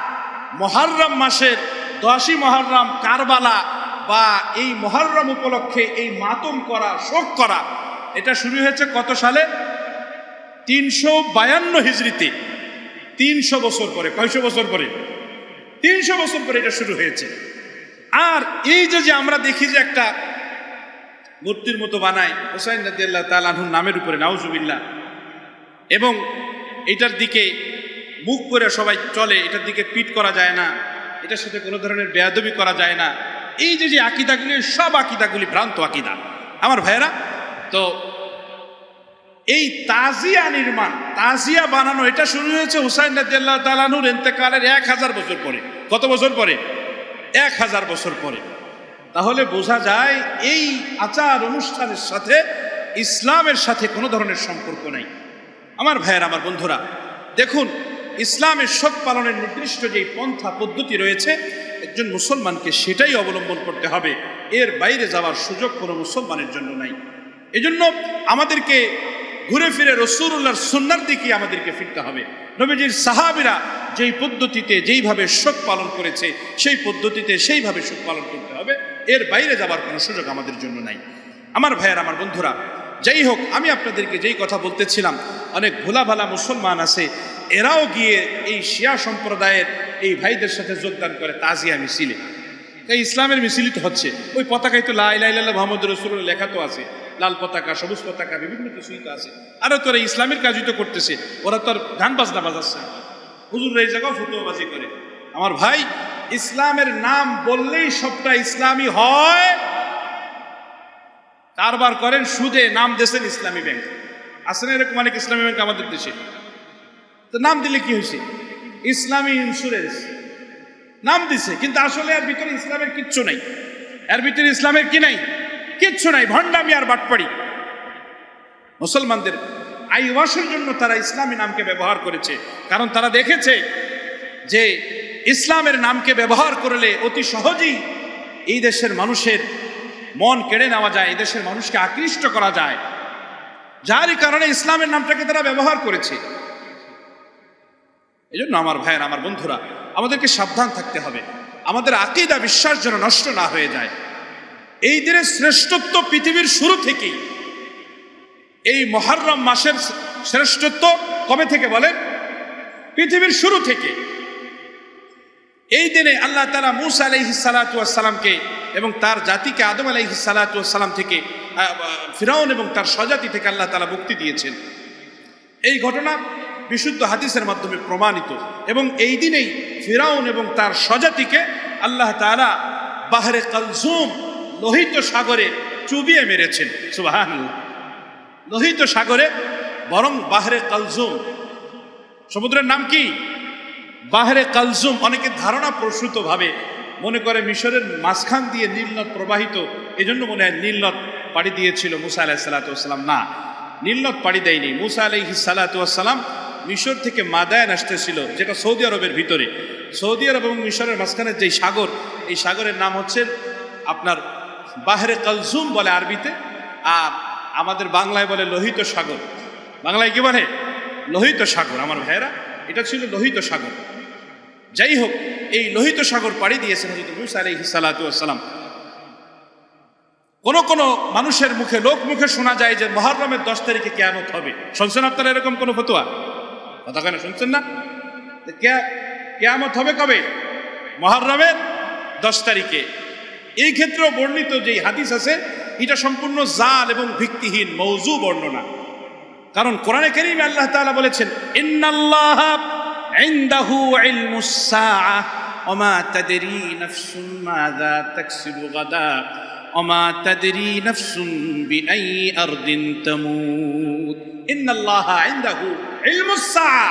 মুহররম মাসের 10ই মুহররম কারবালা বা এই মুহররম উপলক্ষে এই মাতম করা, শোক করা, এটা শুরু হয়েছে কত সালে? 352 হিজরিতে। 300 বছর পরে। কয়শো বছর পরে? 300 বছর পরে এটা শুরু হয়েছে। আর এই যে আমরা দেখি যে একটা মূর্তির মতো বানায় হুসাইন রাদিয়াল্লাহু তাআলা আনহুর নামের উপরে, নাউজুবিল্লাহ, এবং এটার দিকে মুখ করে সবাই চলে, এটার দিকে পিট করা যায় না, এটার সাথে কোনো ধরনের বেয়াদবি করা যায় না, এই যে আকীদাগুলি, সব আকীদাগুলি ভ্রান্ত আকীদা। আমার ভাইয়েরা, তো এই তাজিয়া নির্মাণ, তাজিয়া বানানো, এটা শুরু হয়েছে হুসাইন রাদিয়াল্লাহু তাআলা আনহুর ইন্তেকালের 1000 বছর পরে। কত বছর পরে? 1000 বছর পরে। তাহলে বোঝা যায় এই আচার অনুষ্ঠানের সাথে ইসলামের সাথে কোনো ধরনের সম্পর্ক নাই। আমার ভাইয়েরা, আমার বন্ধুরা, দেখুন ইসলামের শোক পালনের নির্দিষ্ট যেই পন্থা পদ্ধতি রয়েছে, একজন মুসলমানকে সেটাই অবলম্বন করতে হবে, এর বাইরে যাওয়ার সুযোগ কোনো মুসলমানের জন্য নাই। এজন্য আমাদেরকে ঘুরে ফিরে রাসূলুল্লাহর সুন্নাহর দিকে আমাদেরকে ফিরতে হবে। নবীজির সাহাবীরা যেই পদ্ধতিতে যেইভাবে শোক পালন করেছে, সেই পদ্ধতিতে সেইভাবে শোক পালন করতে হবে, এর বাইরে যাবার কোনো সুযোগ আমাদের জন্য নাই। আমার ভাইয়েরা, আমার বন্ধুরা, যাই হোক, আমি আপনাদেরকে যেই কথা বলতেছিলাম, অনেক ভোলা ভালা মুসলমান আছে, এরাও গিয়ে এই শিয়া সম্প্রদায়ের এই ভাইদের সাথে যোগদান করে তাজিয়া মিছিলে। এই ইসলামের মিছিলই তো হচ্ছে, ওই পতাকায় তো লা ইলাহা ইল্লাল্লাহ মুহাম্মাদুর রাসূলুল্লাহ লেখা তো আছে, লাল পতাকা, সবুজ পতাকা, বিভিন্ন কিছুই তো আছে। আরও তোরা ইসলামের কাজই তো করতেছে, ওরা তো আর গান বাজনা বাজাচ্ছে, হুজুররা এই জায়গাও ফতোয়াবাজি করে। আমার ভাই, ইসলামের নাম বললেই সবটা ইসলামী হয়। কারবার করেন সুদে, নাম দিয়েছেন ইসলামী ব্যাংক, আছে না এরকম অনেক ইসলামী ব্যাংক আমাদের দেশে? তো নাম দিলে কি হয়েছে? ইসলামী ইন্স্যুরেন্স নাম দিছে, কিন্তু আসলে এর ভিতরে ইসলামের কিচ্ছু নাই। এর ভিতরে ইসলামের কি নাই? কিচ্ছু নাই, ভণ্ডামি আর বাটপাড়ি। মুসলমানদের আইওয়াসের জন্য তারা ইসলামী নামকে ব্যবহার করেছে, কারণ তারা দেখেছে যে ইসলামের নামকে ব্যবহার করলে অতি সহজেই এই দেশের মানুষের মন কেড়ে নেওয়া যায়, এই দেশের মানুষকে আকৃষ্ট করা যায়, যারই কারণে ইসলামের নামটাকে তারা ব্যবহার করেছে। এই জন্য আমার ভাইয়ের, আমার বন্ধুরা, আমাদেরকে সাবধান থাকতে হবে, আমাদের আকীদা বিশ্বাস যেন নষ্ট না হয়ে যায়। এই দিনের শ্রেষ্ঠত্ব পৃথিবীর শুরু থেকেই, এই মুহররম মাসের শ্রেষ্ঠত্ব কবে থেকে বলেন? পৃথিবীর শুরু থেকে। এই দিনে আল্লাহ তাআলা মূসা আলাইহিস সালাতু ওয়াস সালামকে এবং তার জাতিকে আদম আলাইহিস সালাতু ওয়াস সালাম থেকে, ফিরাউন এবং তার স্বজাতি থেকে আল্লাহ তাআলা মুক্তি দিয়েছেন। এই ঘটনা বিশুদ্ধ হাদিসের মাধ্যমে প্রমাণিত, এবং এই দিনেই ফিরাউন এবং তার স্বজাতিকে আল্লাহ তাআলা বাহরে কালজুম লোহিত সাগরে চুবিয়ে মেরেছেন। সুবহানাল্লাহ। লোহিত সাগরে বরং বাহরে কালজুম, সমুদ্রের নাম কি? বাহরে কালজুম। অনেকে ধারণা প্রসূত ভাবে মনে করে মিশরের মাঝখান দিয়ে নীল নদ প্রবাহিত, এজন্য মনে হয় নীল নদ পাড়ি দিয়েছিল মুসা আলাইহিস সালাতু ওয়াস সালাম। না, নীল নদ পাড়ি দেয়নি। মুসা আলাইহিস সালাতু ওয়াস সালাম মিশর থেকে মাদায়ান আসতেছিল, যেটা সৌদি আরবের ভিতরে। সৌদি আরব এবং মিশরের মাঝখানের যে সাগর, এই সাগরের নাম হচ্ছে আপনার বাহরে কালজুম বলে আরবিতে, আর আমাদের বাংলায় বলে লোহিত সাগর। বাংলায় কি বলে? লোহিত সাগর। আমার ভাইয়েরা, এটা ছিল লোহিত সাগর। যাই হোক, এই লোহিত সাগর পাড়ি দিয়েছেন হযরত মুসা আলাইহিস সালাতু ওয়াস সালাম। কোন কোন মানুষের মুখে, লোক মুখে শোনা যায় যে মুহররমের 10 তারিখে কিয়ামত হবে। শুনছেন আপনারা এরকম কোন ফতোয়া? কথা কেন শুনছেন না? কিয়ামত হবে কবে? মুহররমের 10 তারিখে। এই ক্ষেত্রেও বর্ণিত যে হাদিস আছে, এটা সম্পূর্ণ জাল এবং ভিত্তিহীন মওযু বর্ণনা। কারণ কোরআনে কারীমে আল্লাহ তাআলা বলেছেন, ইন্নাল্লাহা ইনদাহু ইলমুস সাআহ ওয়া মা তাদরি নাফসুন মাযা তাকসিবু গাদা ওয়া মা তাদরি নাফসুন বিআই আরদিন তামুত। ইন্নাল্লাহা ইনদাহু ইলমুস সাআহ,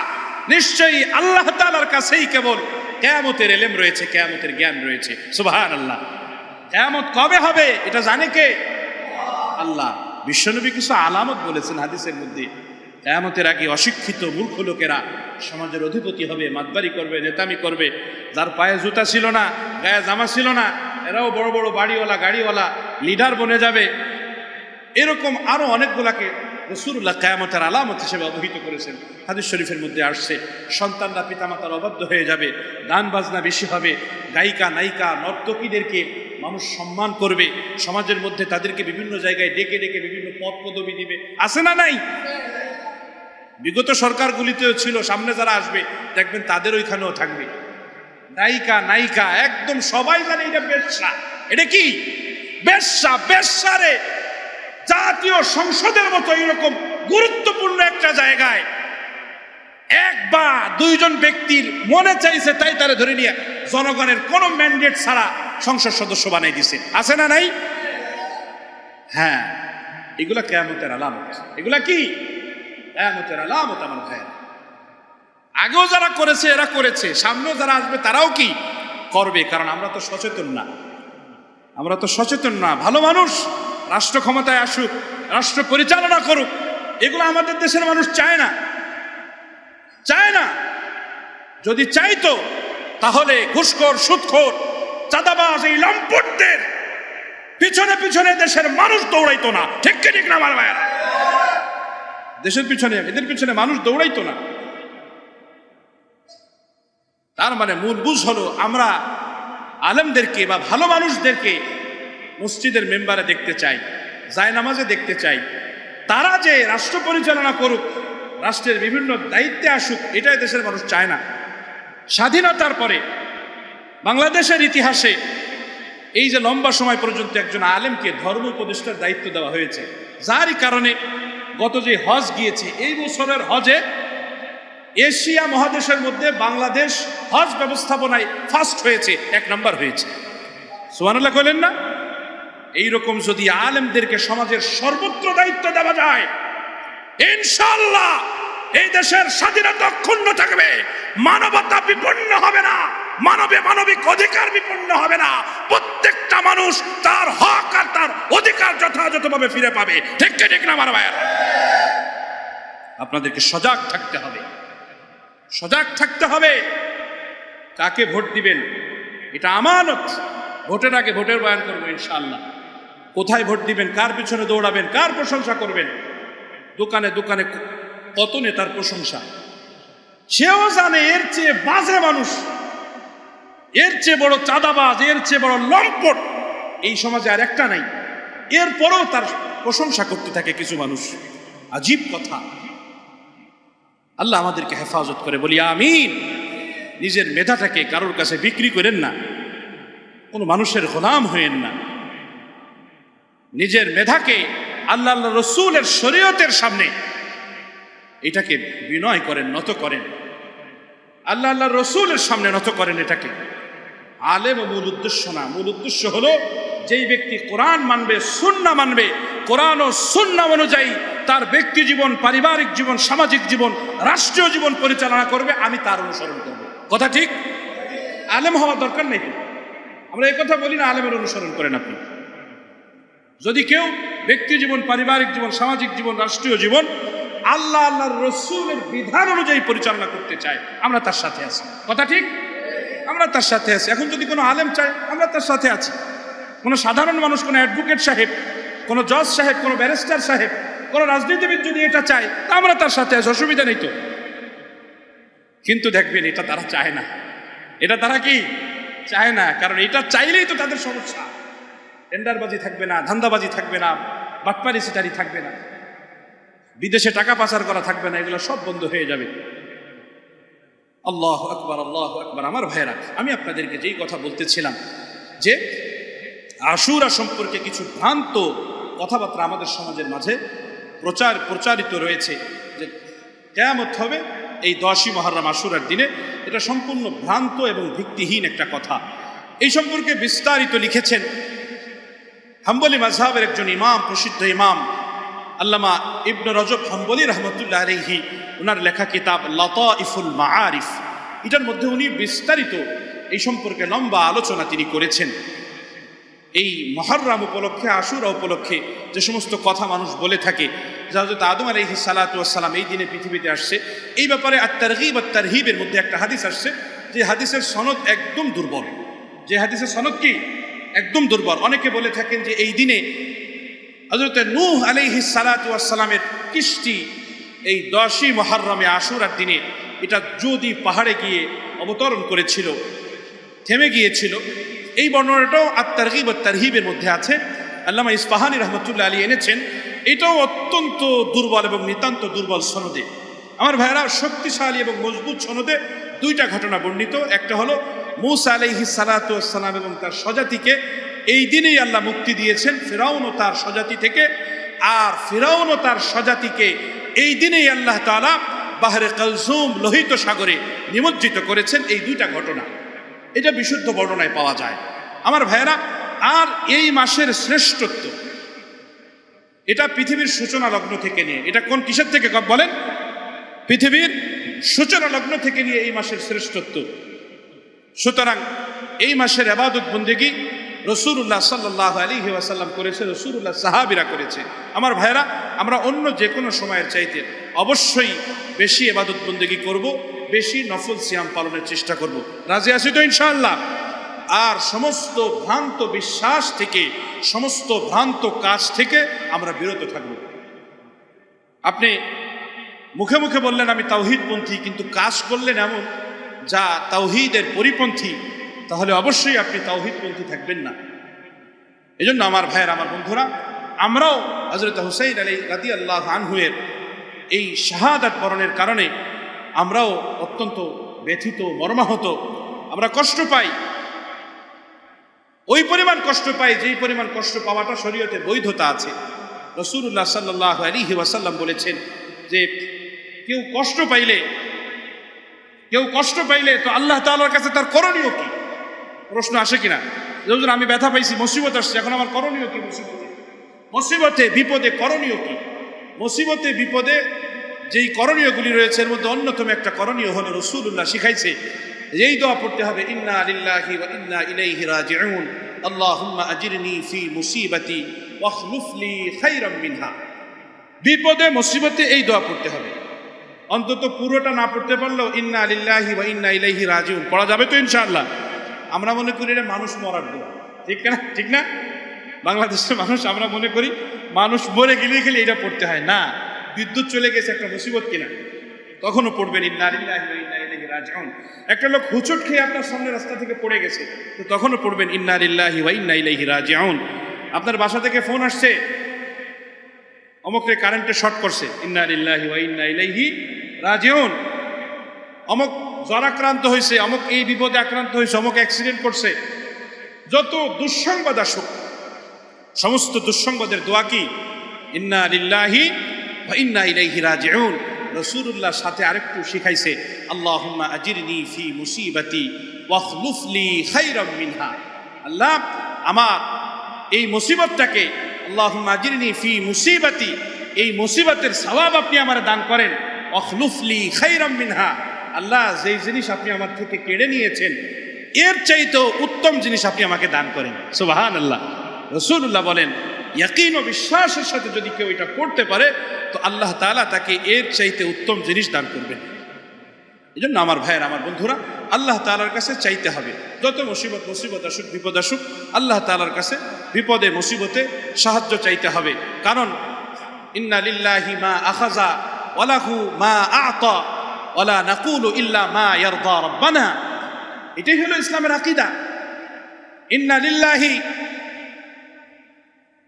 নিশ্চয়ই আল্লাহ তাআলার কাছেই কেবল কিয়ামতের ইলম রয়েছে, কিয়ামতের জ্ঞান রয়েছে। সুবহানাল্লাহ। কিয়ামত কবে হবে এটা জানে কে? আল্লাহ। বিশ্বনবী কিছু আলামত বলেছেন হাদিসের মধ্যে। কিয়ামতের আগে অশিক্ষিত মূর্খ লোকেরা সমাজের অধিপতি হবে, মাতবারি করবে, নেতামি করবে। যার পায়ে জুতা ছিল না, গায়ে জামা ছিল না, এরাও বড় বড় বাড়িওয়ালা, গাড়িওয়ালা, লিডার বনে যাবে। এরকম আরো অনেকগুলাকে রাসূলুল্লাহ কিয়ামতের আলামত হিসেবে অবহিত করেছেন। হাদিস শরীফের মধ্যে আসছে, সন্তানরা পিতামাতার অবাধ্য হয়ে যাবে, গান বাজনা বেশি হবে, গায়িকা নায়িকা নর্তকীদেরকে মানুষ সম্মান করবে, সমাজের মধ্যে তাদেরকে বিভিন্ন জায়গায় ডেকে ডেকে বিভিন্ন পদ পদবি দিবে। আছে না নাই? বিগত সরকারগুলিতেও ছিল, সামনে যারা আসবে দেখবেন তাদের ওইখানেও থাকবে। নায়িকা নায়িকা একদম সবাই জানে এটা বেশ্যা। এটা কি? বেশ্যা। বেশ্যারে জাতীয় সংসদের মতো এরকম গুরুত্বপূর্ণ একটা জায়গায় এক বা দুইজন ব্যক্তির মনে চাইছে তাই তারা ধরে নিয়ে জনগণের কোন ম্যান্ডেট ছাড়া সংসদ সদস্য বানাই দিছে। আছে না নাই? হ্যাঁ, এগুলা কিয়ামতের আলামত। এগুলা কি? কিয়ামতের আলামত আমার ভাই। আগেও যারা করেছে এরা করেছে, সামনেও যারা আসবে তারাও কি করবে। কারণ আমরা তো সচেতন না, আমরা তো সচেতন না। ভালো মানুষ রাষ্ট্র ক্ষমতায় আসুক, রাষ্ট্র পরিচালনা করুক, এগুলো আমাদের দেশের মানুষ চায় না, চায় না। যদি চাইতো তাহলে ঘুষখোর, সুদখোর, চাঁদাবাজ, এই লম্পটদের পিছনে পিছনে দেশের মানুষ দৌড়াইতো না। ঠিক কি ঠিক না আমার ভাইয়েরা? দেশের পিছনে, এদের পিছনে মানুষ দৌড়াইতো না। তার মানে মূল বুঝ হলো, আমরা আলেমদেরকে বা ভালো মানুষদেরকে মসজিদের মেম্বারে দেখতে চাই, জায়নামাজে দেখতে চাই। তারা যে রাষ্ট্র পরিচালনা করুক, রাষ্ট্রের বিভিন্ন দায়িত্বে আসুক, এটাই দেশের মানুষ চায় না। স্বাধীনতার পরে বাংলাদেশের ইতিহাসে এই যে লম্বা সময় পর্যন্ত একজন আলেমকে ধর্ম উপদেষ্টার দায়িত্ব দেওয়া হয়েছে, যারই কারণে গত যে হজ গিয়েছে, এই বছরের হজে এশিয়া মহাদেশের মধ্যে বাংলাদেশ হজ ব্যবস্থাপনায় ফার্স্ট হয়েছে, 1 নম্বর হয়েছে। সুবহানাল্লাহ কইলেন না? এইরকম যদি আলেমদেরকে সমাজের সর্বত্র দায়িত্ব দেওয়া যায়, ইনশাআল্লাহ এই দেশের স্বাধীনতা অক্ষুণ্ণ থাকবে, মানবতা বিপন্ন হবে না, মানবিক অধিকার বিপন্ন হবে না। প্রত্যেকটা মানুষ তার হক আর তার অধিকার যথাযথভাবে ফিরে পাবে। ঠিক কি ঠিক না আমার ভাইয়েরা? আপনাদেরকে সজাগ থাকতে হবে, সজাগ থাকতে হবে। কাকে ভোট দিবেন এটা আমানত। ভোটের আগে ভোটের বয়ান করবো ইনশাআল্লাহ। কোথায় ভোট দিবেন, কার পিছনে দৌড়াবেন, কার প্রশংসা করবেন। দোকানে দোকানে কত নেতার প্রশংসা, সেও জানে এর চেয়ে বাজে মানুষ, এর চেয়ে বড় চাঁদাবাজ, এর চেয়ে বড় লম্পট এই সমাজে আর একটা নাই। এরপরেও তার প্রশংসা করতে থাকে কিছু মানুষ। আজীব কথা। আল্লাহ আমাদেরকে হেফাজত করে, বলি আমিন। নিজের মেধাটাকে কারোর কাছে বিক্রি করেন না, কোনো মানুষের গোলাম হয়েন না। নিজের মেধাকে আল্লাহ রসুলের শরীয়তের সামনে এটাকে বিনয় করেন, নত করেন। আল্লাহ রসুলের সামনে নত করেন এটাকে। আলেম মূল উদ্দেশ্য না। মূল উদ্দেশ্য হলো যেই ব্যক্তি কোরআন মানবে, সুন্নাহ মানবে, কোরআন ও সুন্নাহ অনুযায়ী তার ব্যক্তি জীবন, পারিবারিক জীবন, সামাজিক জীবন, রাষ্ট্রীয় জীবন পরিচালনা করবে, আমি তার অনুসরণ করব। কথা ঠিক? আলেম হওয়ার দরকার নেই। আমরা এই কথা বলি না আলেমের অনুসরণ করেন আপনি। যদি কেউ ব্যক্তি জীবন, পারিবারিক জীবন, সামাজিক জীবন, রাষ্ট্রীয় জীবন আল্লাহ আল্লাহর রসুলের বিধান অনুযায়ী পরিচালনা করতে চায়, আমরা তার সাথে আছি। কথা ঠিক? আমরা তার সাথে আছি। এখন যদি কোনো আলেম চায়, আমরা তার সাথে আছি। কোনো সাধারণ মানুষ, কোনো অ্যাডভোকেট সাহেব, কোনো জজ সাহেব, কোনো ব্যারিস্টার সাহেব, কোনো রাজনীতিবিদ যদি এটা চায়, তা আমরা তার সাথে আছি, অসুবিধা নেই তো। কিন্তু দেখবেন এটা তারা চায় না। এটা তারা কি চায় না? কারণ এটা চাইলেই তো তাদের সমস্যা। টেন্ডারবাজি থাকবে না, ধান্দাবাজি থাকবে না, বাটপারি সিটারি থাকবে না, বিদেশে টাকা পাচার করা থাকবে না, এগুলো সব বন্ধ হয়ে যাবে। আল্লাহু আকবার, আল্লাহু আকবার। আমার ভাইয়েরা, আমি আপনাদেরকে যেই কথা বলতেছিলাম যে আশুরা সম্পর্কে কিছু ভ্রান্ত কথাবার্তা আমাদের সমাজের মাঝে প্রচারিত রয়েছে যে কিয়ামত হবে এই 10ই মুহররম আশুরার দিনে। এটা সম্পূর্ণ ভ্রান্ত এবং ভিত্তিহীন একটা কথা। এই সম্পর্কে বিস্তারিত লিখেছেন হাম্বলি মাযহাবের একজন ইমাম, প্রসিদ্ধ ইমাম আল্লামা ইবনে রজব হাম্বলি রাহমাতুল্লাহ আলাইহি, ওনার লেখা কিতাব লাতাইফুল মাআরিফ, এটার মধ্যে উনি বিস্তারিত এই সম্পর্কে লম্বা আলোচনা তিনি করেছেন। এই মুহররম উপলক্ষে, আশুরা উপলক্ষে যে সমস্ত কথা মানুষ বলে থাকে যে হযরত আদম আলাইহিস সালাতু ওয়াস সালাম এই দিনে পৃথিবীতে আসছে, এই ব্যাপারে আত-তারগীব আত-তারহীবের মধ্যে একটা হাদিস আসছে যে হাদিসের সনদ একদম দুর্বল। যে হাদিসের সনদ কি একদম দুর্বল। অনেকে বলে থাকেন যে এই দিনে হযরত নূহ আলাইহিস সালাতু ওয়াস সালামের কিস্তি এই 10ই মুহররমে আশুরার দিনে এটা যদি পাহাড়ে গিয়ে অবতরণ করেছিল, থেমে গিয়েছিল। এই বর্ণনাটাও আত-তারগীব আত-তারহীবের মধ্যে আছে, আল্লামা ইসফাহানী রাহমাতুল্লাহ আলাইহি এনেছেন। এটাও অত্যন্ত দুর্বল এবং নিতান্ত দুর্বল সনদে। আমার ভাইয়েরা, শক্তিশালী এবং মজবুত সনদে দুইটা ঘটনা বর্ণিত। একটা হলো মূসা আলাইহিস সালাতু ওয়াস সালাম এবং তার স্বজাতিকে এই দিনেই আল্লাহ মুক্তি দিয়েছেন ফিরআউন ও তার স্বজাতি থেকে, আর ফিরআউন ও তার স্বজাতিকে এই দিনেই আল্লাহ তাআলা বাহরে কালজুম, লোহিত সাগরে নিমজ্জিত করেছেন। এই দুইটা ঘটনা এটা বিশুদ্ধ বর্ণনায় পাওয়া যায়। আমার ভাইয়েরা, আর এই মাসের শ্রেষ্ঠত্ব এটা পৃথিবীর সূচনা লগ্ন থেকে নিয়ে, এটা কোন কিসের থেকে বলেন? পৃথিবীর সূচনা লগ্ন থেকে নিয়ে এই মাসের শ্রেষ্ঠত্ব। সুতরাং এই মাসের ইবাদত বন্দেগী রাসূলুল্লাহ সাল্লাল্লাহু আলাইহি ওয়াসাল্লাম করেছে, রাসূলুল্লাহ সাহাবীরা করেছে। আমার ভাইয়েরা, আমরা অন্য যে কোনো সময়ের চাইতে অবশ্যই বেশি ইবাদত বন্দেগী করব, বেশি নফল সিয়াম পালনের চেষ্টা করব। রাজি আছি তো ইনশাআল্লাহ? আর সমস্ত ভ্রান্ত বিশ্বাস থেকে, সমস্ত ভ্রান্ত কাজ থেকে আমরা বিরত থাকব। আপনি মুখে মুখে বললেন আমি তাওহীদপন্থী, কিন্তু কাজ করলেন এমন যা তাওহীদের পরিপন্থী, তাহলে অবশ্যই আপনি তাওহীদপন্থী থাকবেন না। এজন্য আমার ভাইয়ের, আমার বন্ধুরা, আমরাও হযরত হুসাইন রাদিয়াল্লাহু আনহু এর এই শাহাদাত বরণের কারণে আমরাও অত্যন্ত ব্যথিত, মর্মাহত, আমরা কষ্ট পাই। ওই পরিমাণ কষ্ট পাই যেই পরিমাণ কষ্ট পাওয়াটা শরীয়তে বৈধতা আছে। রাসূলুল্লাহ সাল্লাল্লাহু আলাইহি ওয়াসাল্লাম বলেছেন যে কেউ কষ্ট পাইলে তো আল্লাহ তাআলার কাছে তার করণীয় কি? প্রশ্ন আসে কিনা? যেমন আমি ব্যথা পাইছি, মুসিবত আসছে, এখন আমার করণীয় কি? মুসিবতে বিপদে করণীয় কি? মুসিবতে বিপদে যেই করণীয়গুলি রয়েছে এর মধ্যে অন্যতম একটা করণীয় হলো রাসূলুল্লাহ শিখাইছে এই দোয়া পড়তে হবে, ইন্না লিল্লাহি ওয়া ইন্না ইলাইহি রাজিউন, আল্লাহুম্মা আজিরনি ফি মুসিবাতি ওয়াখলুফ লি খায়রাম মিনহা। বিপদে মুসিবতে এই দোয়া পড়তে হবে। অন্তত পুরোটা না পড়তে পারলেও ইন্না লিল্লাহি ওয়া ইন্না ইলাইহি রাজিউন পড়া যাবে তো ইনশাআল্লাহ? আমরা মনে করি এটা মানুষ মরার দোয়া, ঠিক না? ঠিক না? বাংলাদেশের মানুষ আমরা মনে করি মানুষ মরে গেলে গেলে এটা পড়তে হয় না। বিদ্যুৎ চলে গেছে, একটা মুসিবত কিনা, তখনও পড়বেন ইন্না লিল্লাহি ওয়া ইন্না ইলাইহি রাজিউন। একটা লোক হুচট খেয়ে আপনার সামনে রাস্তা থেকে পড়ে গেছে, তো তখনও পড়বেন ইন্না লিল্লাহি ওয়া ইন্না ইলাইহি রাজিউন। আপনার বাসা থেকে ফোন আসছে, অমুকরে কারেন্টে শর্ট করছে, ইন্না লিল্লাহি ওয়া ইন্না ইলাইহি রাজিউন। অমুক জ্বর আক্রান্ত হয়েছে, অমুক এই বিপদে আক্রান্ত হয়েছে, অমুক অ্যাক্সিডেন্ট করছে। যত দুঃসংবাদ আসুক, সমস্ত দুঃসংবাদের দোয়া কি? ইন্না লিল্লাহি ওয়া ইন্না ইলাইহি রাজিউন। রাসূলুল্লাহ সাথে আরেকটু শিখাইছে, আল্লাহুম্মা আজিরনি ফি মুসিবাতি ওয়াখলুফ লি খাইরাম মিনহা। আল্লাহ আমার এই মুসিবতটাকে, আল্লাহুম্মা আজিরনি ফি মুসিবাতি, এই মুসিবতের সওয়াব আপনি আমার দান করেন, ওয়াখলুফ লি খাইরাম মিনহা, আল্লাহ যেই জিনিস আপনি আমার থেকে কেড়ে নিয়েছেন এর চাইতেও উত্তম জিনিস আপনি আমাকে দান করেন। সুবহানাল্লাহ। রাসূলুল্লাহ বলেন ইয়াকিন ও বিশ্বাসের সাথে যদি কেউ এটা করতে পারে তো আল্লাহ তাআলা তাকে এর চাইতে উত্তম জিনিস দান করবেন। এই জন্য আমার ভাইয়ের, আমার বন্ধুরা, আল্লাহ তাআলার কাছে চাইতে হবে। যত মুসিবত আসুক, বিপদ আসুক, আল্লাহ তাআলার কাছে বিপদে মুসিবতে সাহায্য চাইতে হবে। কারণ ইন্না লিল্লাহি মা আখাযা ওয়া লাহু মা আ'তা ওয়া লা নাকুলু ইল্লা মা ইয়ারদা রাব্বানা। এটাই হলো ইসলামের আকীদা। ইন্না লিল্লাহি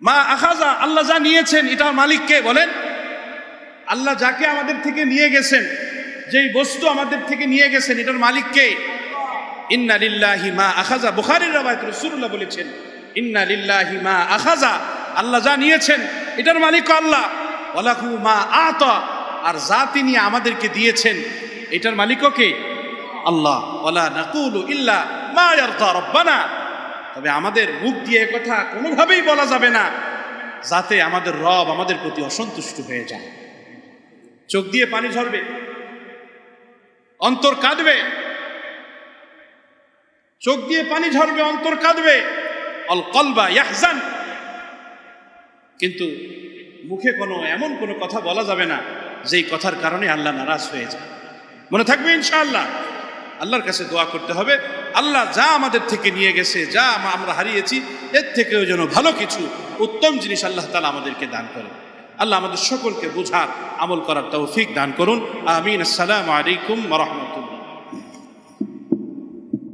মা আখাযা, আল্লাহ যা নিয়েছেন এটার মালিক কে বলেন? আল্লাহ যাকে আমাদের থেকে নিয়ে গেছেন, যেই বস্তু আমাদের থেকে নিয়ে গেছেন এটার মালিক কে? ইন্না লিল্লাহি মা আখাযা। বুখারীর রওয়ায়াত রাসূলুল্লাহ বলেছেন ইন্না লিল্লাহি মা আখাযা, আল্লাহ যা নিয়েছেন এটার মালিক আল্লাহ। ওয়া লাহু মা আ'তা, আর যা তিনি আমাদেরকে দিয়েছেন এটার মালিকও কে? আল্লাহ। ওয়া লা নাকুলু ইল্লা মা ইয়ারদা রাব্বানা, তবে আমাদের মুখ দিয়ে কথা কোনোভাবেই বলা যাবে না যাতে আমাদের রব আমাদের প্রতি অসন্তুষ্ট হয়ে যায়। চোখ দিয়ে পানি ঝরবে, অন্তর কাঁদবে, চোখ দিয়ে পানি ঝরবে, অন্তর কাঁদবে, আল কলবা ইয়াহজান, কিন্তু মুখে এমন কোনো কথা বলা যাবে না যেই কথার কারণে আল্লাহ নারাজ হয়ে যায়। মনে থাকবে ইনশাআল্লাহ। আল্লাহর কাছে দোয়া করতে হবে, আল্লাহ যা আমাদের থেকে নিয়ে গেছে, যা আমরা হারিয়েছি, এর থেকেও যেন ভালো কিছু উত্তম জিনিস আল্লাহ তাআলা আমাদেরকে দান করেন। আল্লাহ আমাদের সকলকে বুঝার, আমল করার তৌফিক দান করুন। আমিন। আসসালামু আলাইকুম ওয়া রাহমাতুল্লাহ।